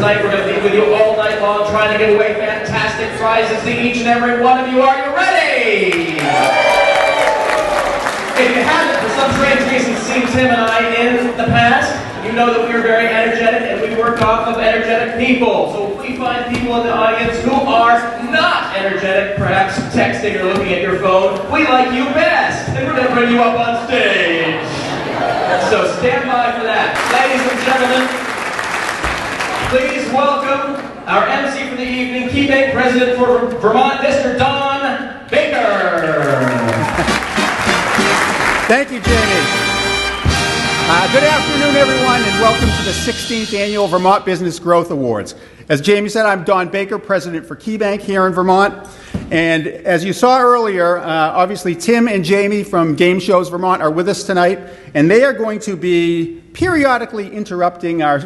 tonight. We're going to be with you all night long trying to give away fantastic prizes to each and every one of you. Are you ready? If you haven't, for some strange reason, seen Tim and I in the past, you know that we are very energetic and we work off of energetic people. So if we find people in the audience who are not energetic, perhaps texting or looking at your phone, we like you best. And we're going to bring you up on stage. So stand by for that. Ladies and gentlemen, please welcome our MC for the evening, Key Bank President for Vermont, Mr. Don Baker. Thank you, Jamie. Good afternoon, everyone, and welcome to the 16th Annual Vermont Business Growth Awards. As Jamie said, I'm Don Baker, President for Key Bank here in Vermont. And as you saw earlier, obviously Tim and Jamie from Game Shows Vermont are with us tonight, and they are going to be periodically interrupting our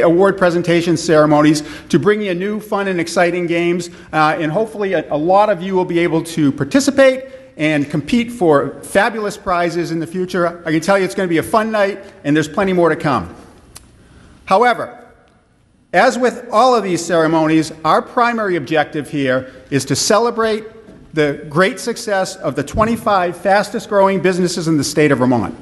award presentation ceremonies to bring you new, fun, and exciting games. And hopefully a lot of you will be able to participate and compete for fabulous prizes in the future. I can tell you it's going to be a fun night, and there's plenty more to come. However, as with all of these ceremonies, our primary objective here is to celebrate the great success of the 25 fastest growing businesses in the state of Vermont.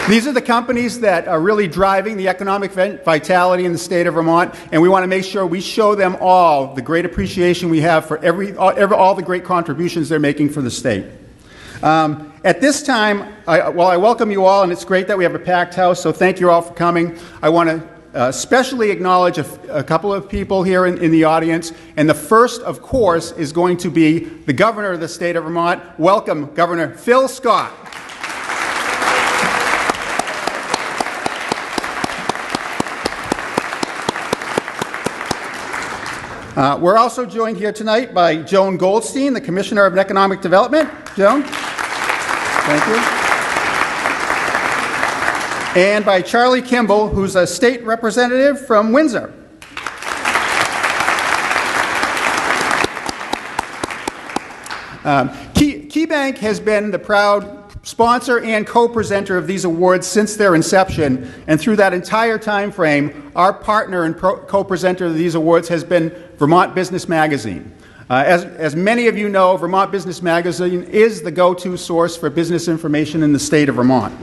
These are the companies that are really driving the economic vitality in the state of Vermont, and we want to make sure we show them all the great appreciation we have for all the great contributions they're making for the state. At this time, I welcome you all, and it's great that we have a packed house, so thank you all for coming. I want to especially acknowledge a couple of people here in the audience, and the first, of course, is going to be the Governor of the state of Vermont. Welcome, Governor Phil Scott. We're also joined here tonight by Joan Goldstein, the Commissioner of Economic Development. Joan? Thank you. And by Charlie Kimball, who's a state representative from Windsor. Key Bank has been the proud sponsor and co-presenter of these awards since their inception, and through that entire time frame, our partner and co-presenter of these awards has been Vermont Business Magazine. As many of you know, Vermont Business Magazine is the go-to source for business information in the state of Vermont.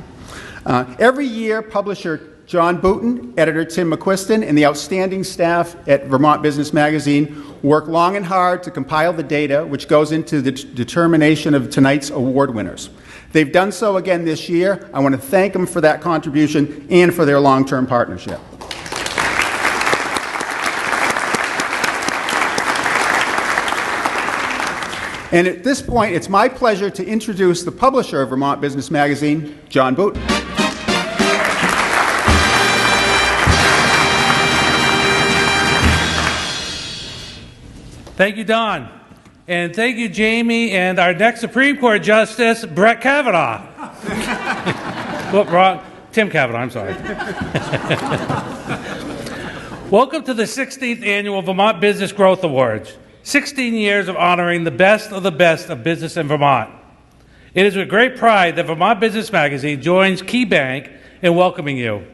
Every year, publisher John Booten, editor Tim McQuiston, and the outstanding staff at Vermont Business Magazine work long and hard to compile the data which goes into the determination of tonight's award winners. They've done so again this year. I want to thank them for that contribution and for their long-term partnership. And at this point, it's my pleasure to introduce the publisher of Vermont Business Magazine, John Booten. Thank you, Don. And thank you, Jamie, and our next Supreme Court Justice, Brett Kavanaugh. Whoop, wrong. Tim Kavanaugh, I'm sorry. Welcome to the 16th Annual Vermont Business Growth Awards. 16 years of honoring the best of business in Vermont. It is with great pride that Vermont Business Magazine joins Key Bank in welcoming you.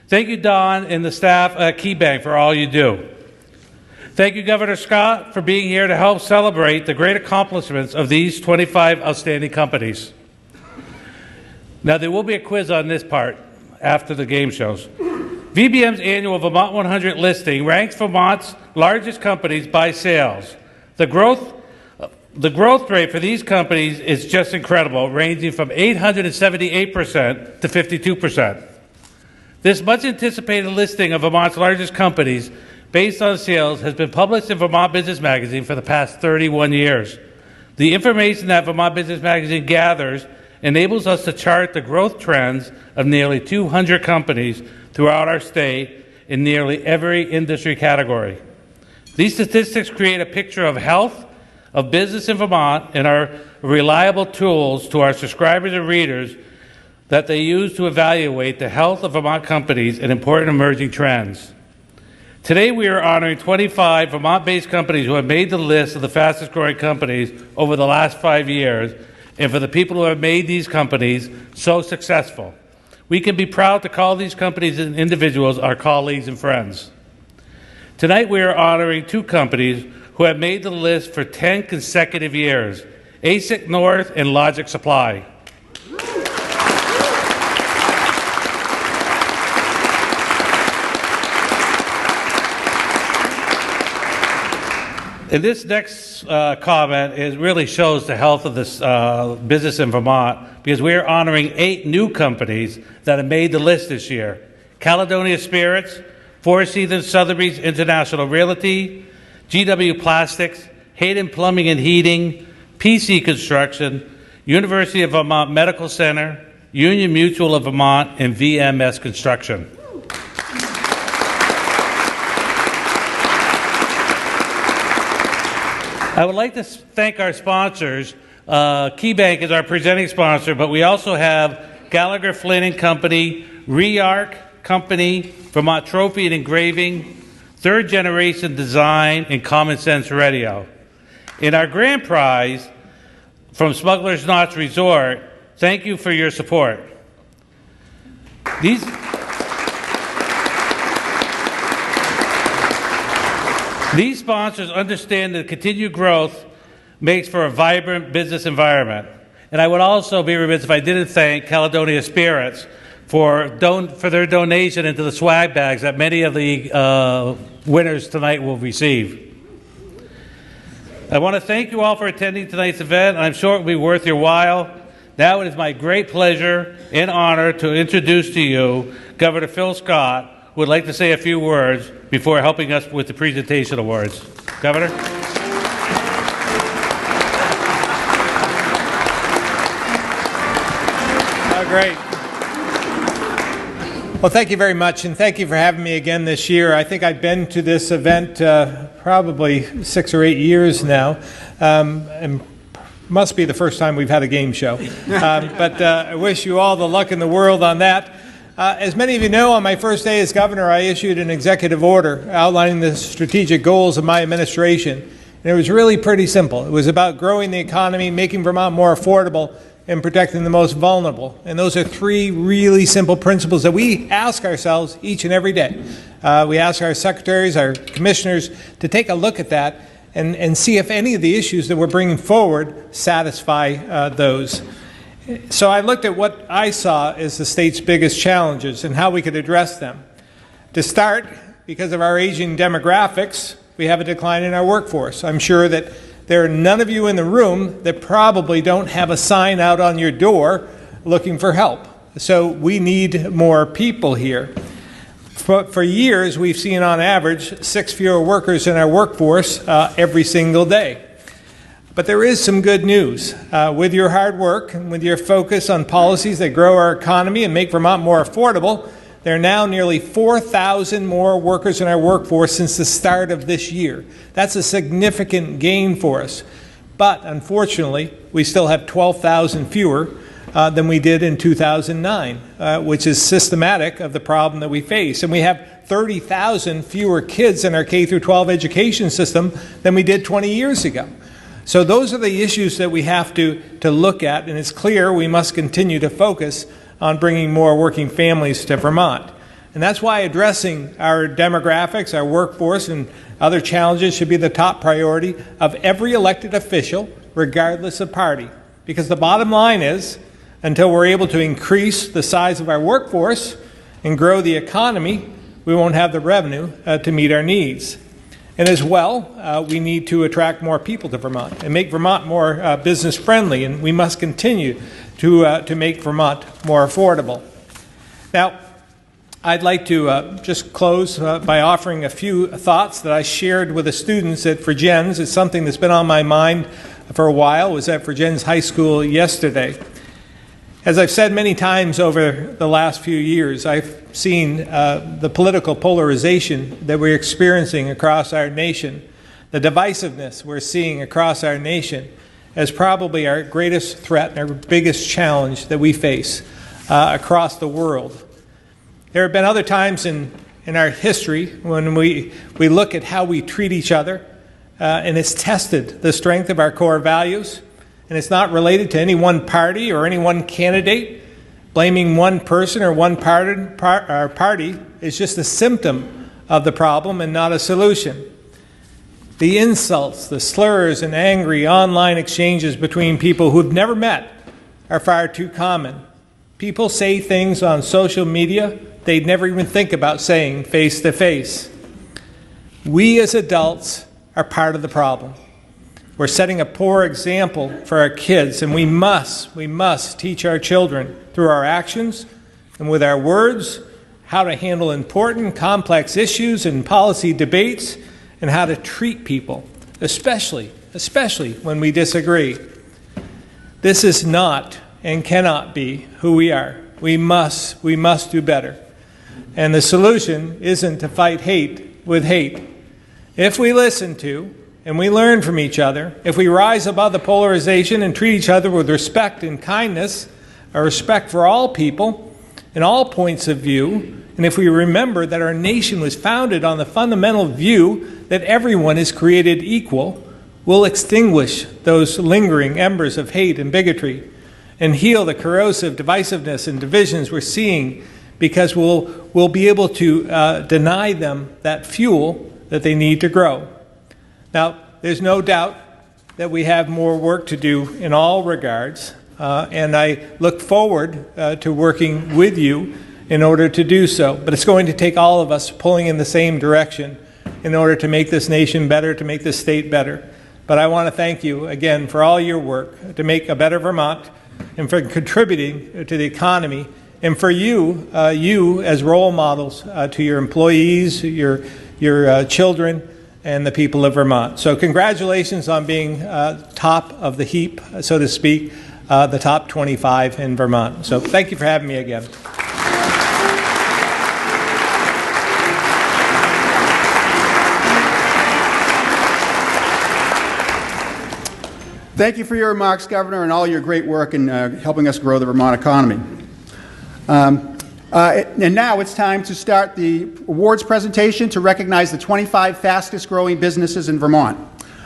Thank you, Don, and the staff at Key Bank for all you do. Thank you, Governor Scott, for being here to help celebrate the great accomplishments of these 25 outstanding companies. Now, there will be a quiz on this part after the game shows. VBM's annual Vermont 100 listing ranks Vermont's largest companies by sales. The growth rate for these companies is just incredible, ranging from 878% to 52%. This much anticipated listing of Vermont's largest companies based on sales has been published in Vermont Business Magazine for the past 31 years. The information that Vermont Business Magazine gathers enables us to chart the growth trends of nearly 200 companies throughout our state in nearly every industry category. These statistics create a picture of health of business in Vermont and are reliable tools to our subscribers and readers that they use to evaluate the health of Vermont companies and important emerging trends. Today we are honoring 25 Vermont-based companies who have made the list of the fastest growing companies over the last 5 years and for the people who have made these companies so successful. We can be proud to call these companies and individuals our colleagues and friends. Tonight we are honoring two companies who have made the list for 10 consecutive years, ASIC North and Logic Supply. And this next comment really shows the health of this business in Vermont, because we are honoring 8 new companies that have made the list this year. Caledonia Spirits, Four Seasons Sotheby's International Realty, GW Plastics, Hayden Plumbing and Heating, PC Construction, University of Vermont Medical Center, Union Mutual of Vermont, and VMS Construction. I would like to thank our sponsors. KeyBank is our presenting sponsor, but we also have Gallagher Flynn and Company, REARC Company, Vermont Trophy and Engraving, Third Generation Design, and Common Sense Radio. In our grand prize from Smuggler's Notch Resort, thank you for your support. These sponsors understand that continued growth makes for a vibrant business environment. And I would also be remiss if I didn't thank Caledonia Spirits for their donation into the swag bags that many of the winners tonight will receive. I want to thank you all for attending tonight's event. I'm sure it will be worth your while. Now it is my great pleasure and honor to introduce to you Governor Phil Scott, who would like to say a few words before helping us with the presentation awards. Governor? Oh, great. Well, thank you very much, and thank you for having me again this year. I think I've been to this event probably 6 or 8 years now, and must be the first time we've had a game show. But I wish you all the luck in the world on that. As many of you know, on my first day as governor, I issued an executive order outlining the strategic goals of my administration. And it was really pretty simple. It was about growing the economy, making Vermont more affordable, and protecting the most vulnerable. And those are 3 really simple principles that we ask ourselves each and every day. We ask our secretaries, our commissioners, to take a look at that and see if any of the issues that we're bringing forward satisfy those. So I looked at what I saw as the state's biggest challenges and how we could address them. To start, because of our aging demographics, we have a decline in our workforce. I'm sure that there are none of you in the room that probably don't have a sign out on your door looking for help. So we need more people here. For years, we've seen on average 6 fewer workers in our workforce every single day. But there is some good news. With your hard work and with your focus on policies that grow our economy and make Vermont more affordable, there are now nearly 4,000 more workers in our workforce since the start of this year. That's a significant gain for us. But unfortunately, we still have 12,000 fewer than we did in 2009, which is systematic of the problem that we face. And we have 30,000 fewer kids in our K-12 education system than we did 20 years ago. So those are the issues that we have to look at, and it's clear we must continue to focus on bringing more working families to Vermont. And that's why addressing our demographics, our workforce, and other challenges should be the top priority of every elected official, regardless of party. Because the bottom line is, until we're able to increase the size of our workforce and grow the economy, we won't have the revenue to meet our needs. And as well, we need to attract more people to Vermont and make Vermont more business friendly, and we must continue to make Vermont more affordable. Now, I'd like to just close by offering a few thoughts that I shared with the students at Virgins. It's something that's been on my mind for a while. I was at Virgins High School yesterday. As I've said many times over the last few years, I've seen the political polarization that we're experiencing across our nation, the divisiveness we're seeing across our nation as probably our greatest threat and our biggest challenge that we face across the world. There have been other times in our history when we look at how we treat each other, and it's tested the strength of our core values. And it's not related to any one party or any one candidate. Blaming one person or one party is just a symptom of the problem and not a solution. The insults, the slurs, and angry online exchanges between people who've never met are far too common. People say things on social media they'd never even think about saying face to face. We as adults are part of the problem. We're setting a poor example for our kids, and we must teach our children through our actions and with our words how to handle important, complex issues and policy debates and how to treat people, especially when we disagree. This is not and cannot be who we are. We must do better. And the solution isn't to fight hate with hate. If we listen to and we learn from each other, if we rise above the polarization and treat each other with respect and kindness, a respect for all people and all points of view, and if we remember that our nation was founded on the fundamental view that everyone is created equal, we'll extinguish those lingering embers of hate and bigotry and heal the corrosive divisiveness and divisions we're seeing, because we'll be able to deny them that fuel that they need to grow. Now, there's no doubt that we have more work to do in all regards, and I look forward to working with you in order to do so. But it's going to take all of us pulling in the same direction in order to make this nation better, to make this state better. But I want to thank you again for all your work to make a better Vermont and for contributing to the economy, and for you as role models to your employees, your children, and the people of Vermont. So congratulations on being top of the heap, so to speak, the top 25 in Vermont. So thank you for having me again. Thank you for your remarks, Governor, and all your great work in helping us grow the Vermont economy. And now it's time to start the awards presentation to recognize the 25 fastest growing businesses in Vermont.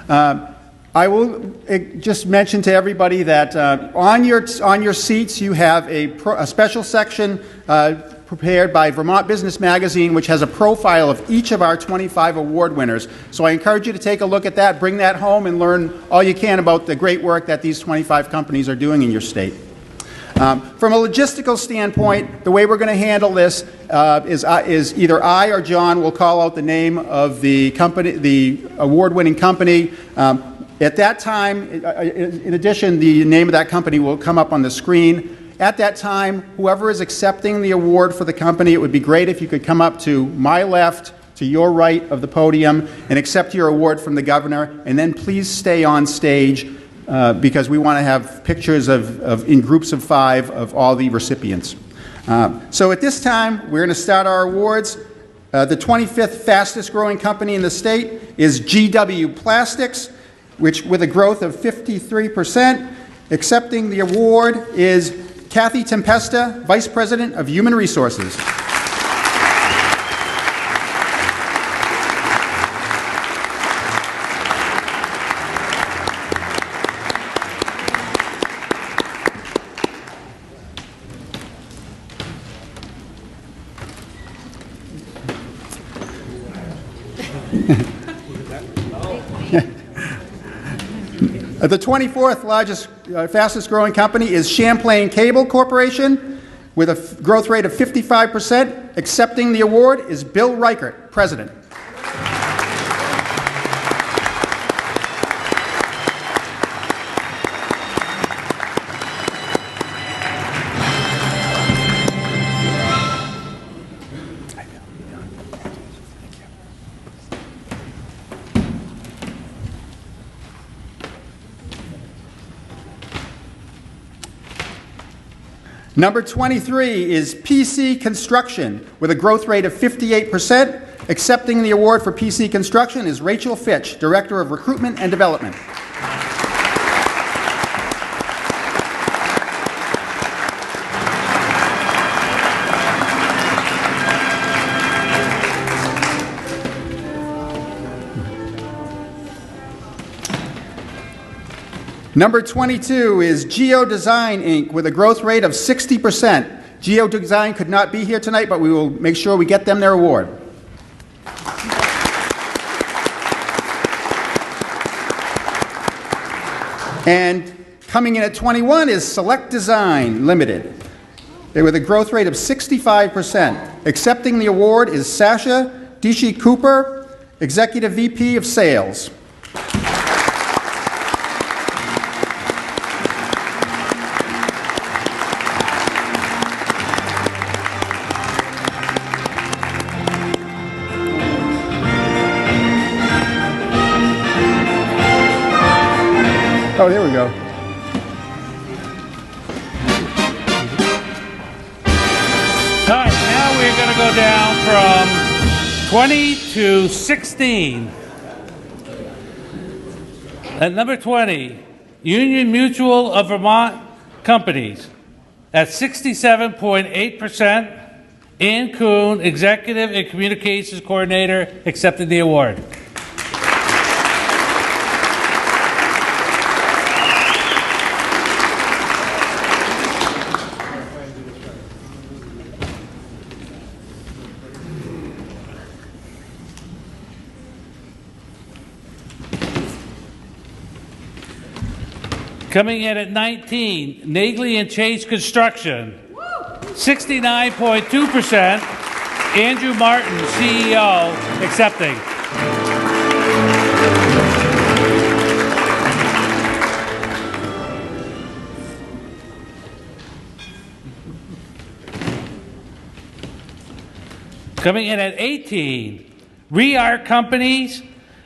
I will just mention to everybody that on your seats you have a special section prepared by Vermont Business Magazine, which has a profile of each of our 25 award winners. So I encourage you to take a look at that, bring that home, and learn all you can about the great work that these 25 companies are doing in your state. From a logistical standpoint, the way we're going to handle this is either I or John will call out the name of the company, the award-winning company. At that time, in addition, the name of that company will come up on the screen. At that time, whoever is accepting the award for the company, it would be great if you could come up to my left, to your right of the podium, and accept your award from the governor, and then please stay on stage because we want to have pictures in groups of 5 of all the recipients. So at this time, we're going to start our awards. The 25th fastest growing company in the state is GW Plastics, which with a growth of 53%. Accepting the award is Kathy Tempesta, Vice President of Human Resources. The 24th largest, fastest growing company is Champlain Cable Corporation with a growth rate of 55%. Accepting the award is Bill Reichert, President. Number 23 is PC Construction with a growth rate of 58%. Accepting the award for PC Construction is Rachel Fitch, Director of Recruitment and Development. Number 22 is Geo Design, Inc., with a growth rate of 60%. Geo Design could not be here tonight, but we will make sure we get them their award. And coming in at 21 is Select Design Limited, with a growth rate of 65%. Accepting the award is Sasha Dishi Cooper, Executive VP of Sales. Oh, there we go. All right, now we're going to go down from 20 to 16. At number 20, Union Mutual of Vermont Companies at 67.8%. Ann Kuhn, Executive and Communications Coordinator, accepted the award. Coming in at 19, Nagley and Chase Construction, 69.2%. Andrew Martin, CEO, accepting. Coming in at 18, Reart Companies,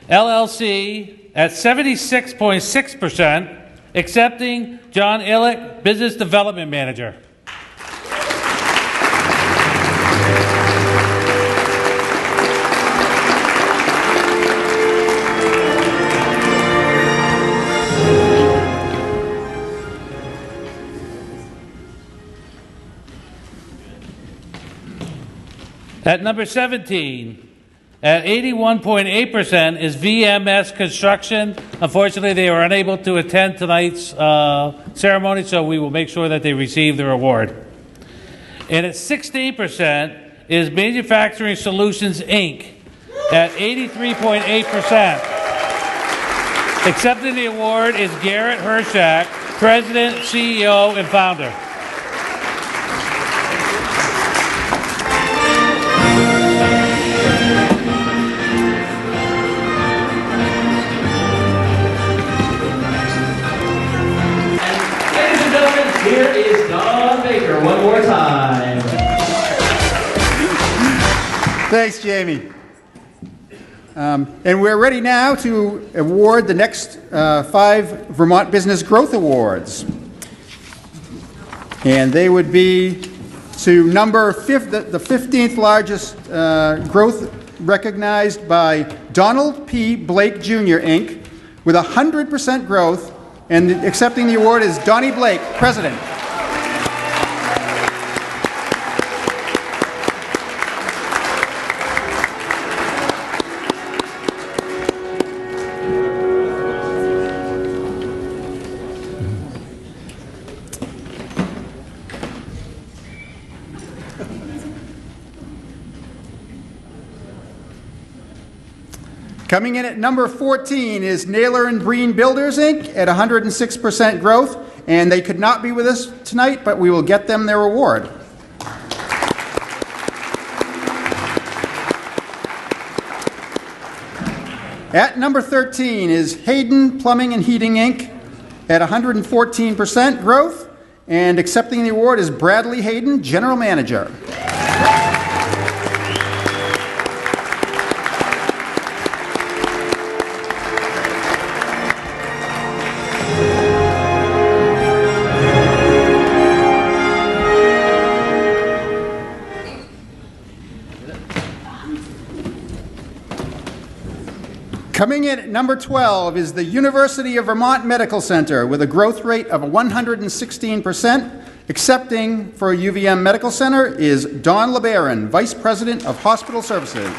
LLC, at 76.6%. Accepting John Illick, Business Development Manager. At number 17, at 81.8% is VMS Construction. Unfortunately, they were unable to attend tonight's ceremony, so we will make sure that they receive their award. And at 16% is Manufacturing Solutions, Inc. at 83.8%. Accepting the award is Garrett Hershak, President, CEO, and Founder. Here is Don Baker one more time. Thanks, Jamie. And we're ready now to award the next 5 Vermont Business Growth Awards. And they would be to number the 15th largest growth recognized by Donald P. Blake Jr., Inc., with 100% growth. And accepting the award is Donnie Blake, President. Coming in at number 14 is Naylor and Breen Builders, Inc. at 106% growth, and they could not be with us tonight, but we will get them their award. At number 13 is Hayden Plumbing and Heating, Inc. at 114% growth, and accepting the award is Bradley Hayden, General Manager. Coming in at number 12 is the University of Vermont Medical Center with a growth rate of 116%. Accepting for UVM Medical Center is Don LeBaron, Vice President of Hospital Services.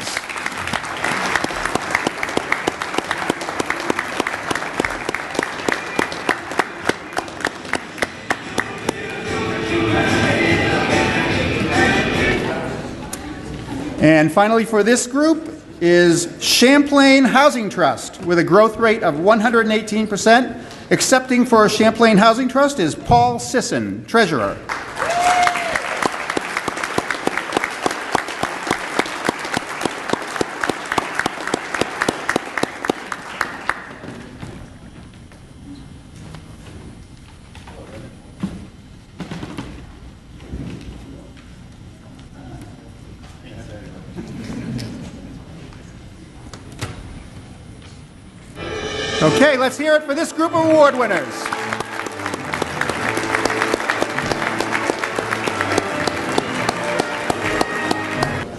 And finally for this group is Champlain Housing Trust with a growth rate of 118%. Accepting for Champlain Housing Trust is Paul Sisson, Treasurer. Okay, let's hear it for this group of award winners.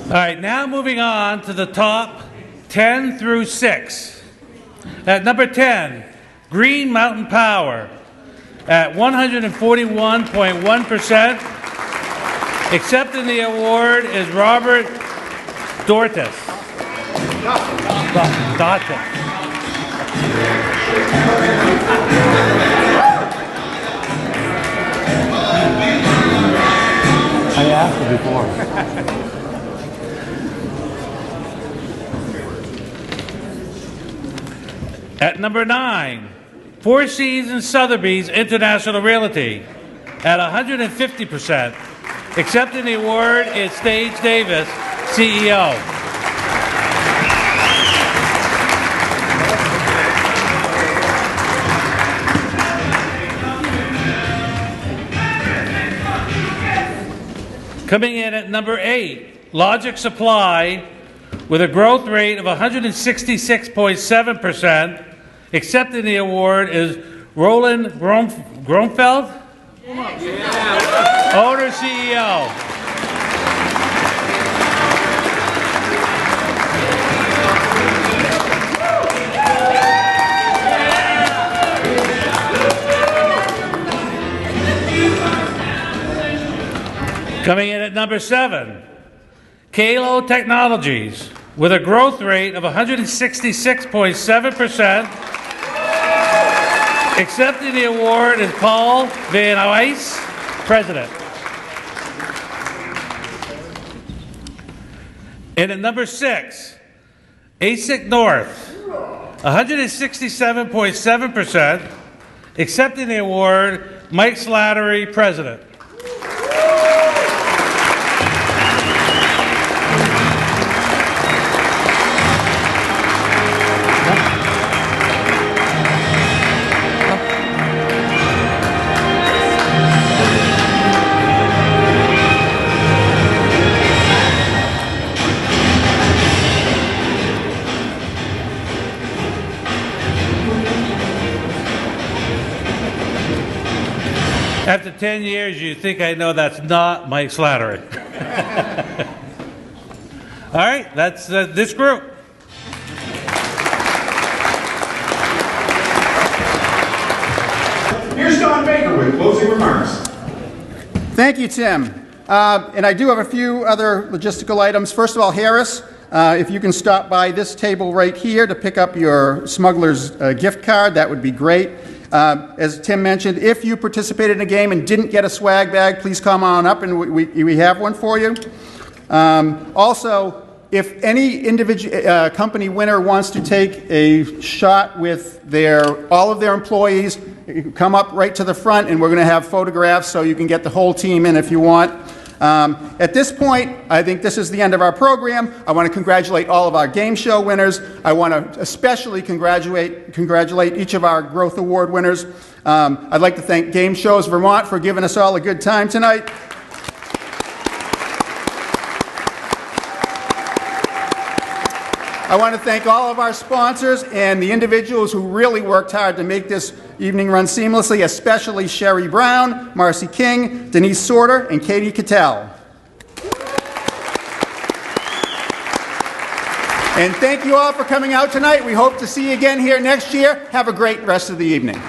All right, now moving on to the top 10 through 6. At number 10, Green Mountain Power at 141.1%. Accepting the award is Robert Dortis. Dortis. I asked her before. At number 9, Four Seasons Sotheby's International Realty at 150%. Accepting the award is Stage Davis, CEO. Coming in at number 8, Logic Supply with a growth rate of 166.7%. Accepting the award is Roland Gromfeld, owner CEO. Coming in at number 7, Kalo Technologies with a growth rate of 166.7%. Accepting the award is Paul Van Weiss, President. And at number 6, ASIC North, 167.7%. Accepting the award, Mike Slattery, President. After 10 years, you think I know that's not Mike Slattery. All right, that's this group. Here's Don Baker with closing remarks. Thank you, Tim. And I do have a few other logistical items. First of all, Harris, if you can stop by this table right here to pick up your smuggler's gift card, that would be great. As Tim mentioned, if you participated in a game and didn't get a swag bag, please come on up and we have one for you. Also, if any individual company winner wants to take a shot with all of their employees, come up right to the front and we're going to have photographs so you can get the whole team in if you want. At this point, I think this is the end of our program. I want to congratulate all of our game show winners. I want to especially congratulate each of our Growth Award winners. I'd like to thank Game Shows Vermont for giving us all a good time tonight. I want to thank all of our sponsors and the individuals who really worked hard to make this evening run seamlessly, especially Sherry Brown, Marcy King, Denise Sorter, and Katie Cattell. And thank you all for coming out tonight. We hope to see you again here next year. Have a great rest of the evening.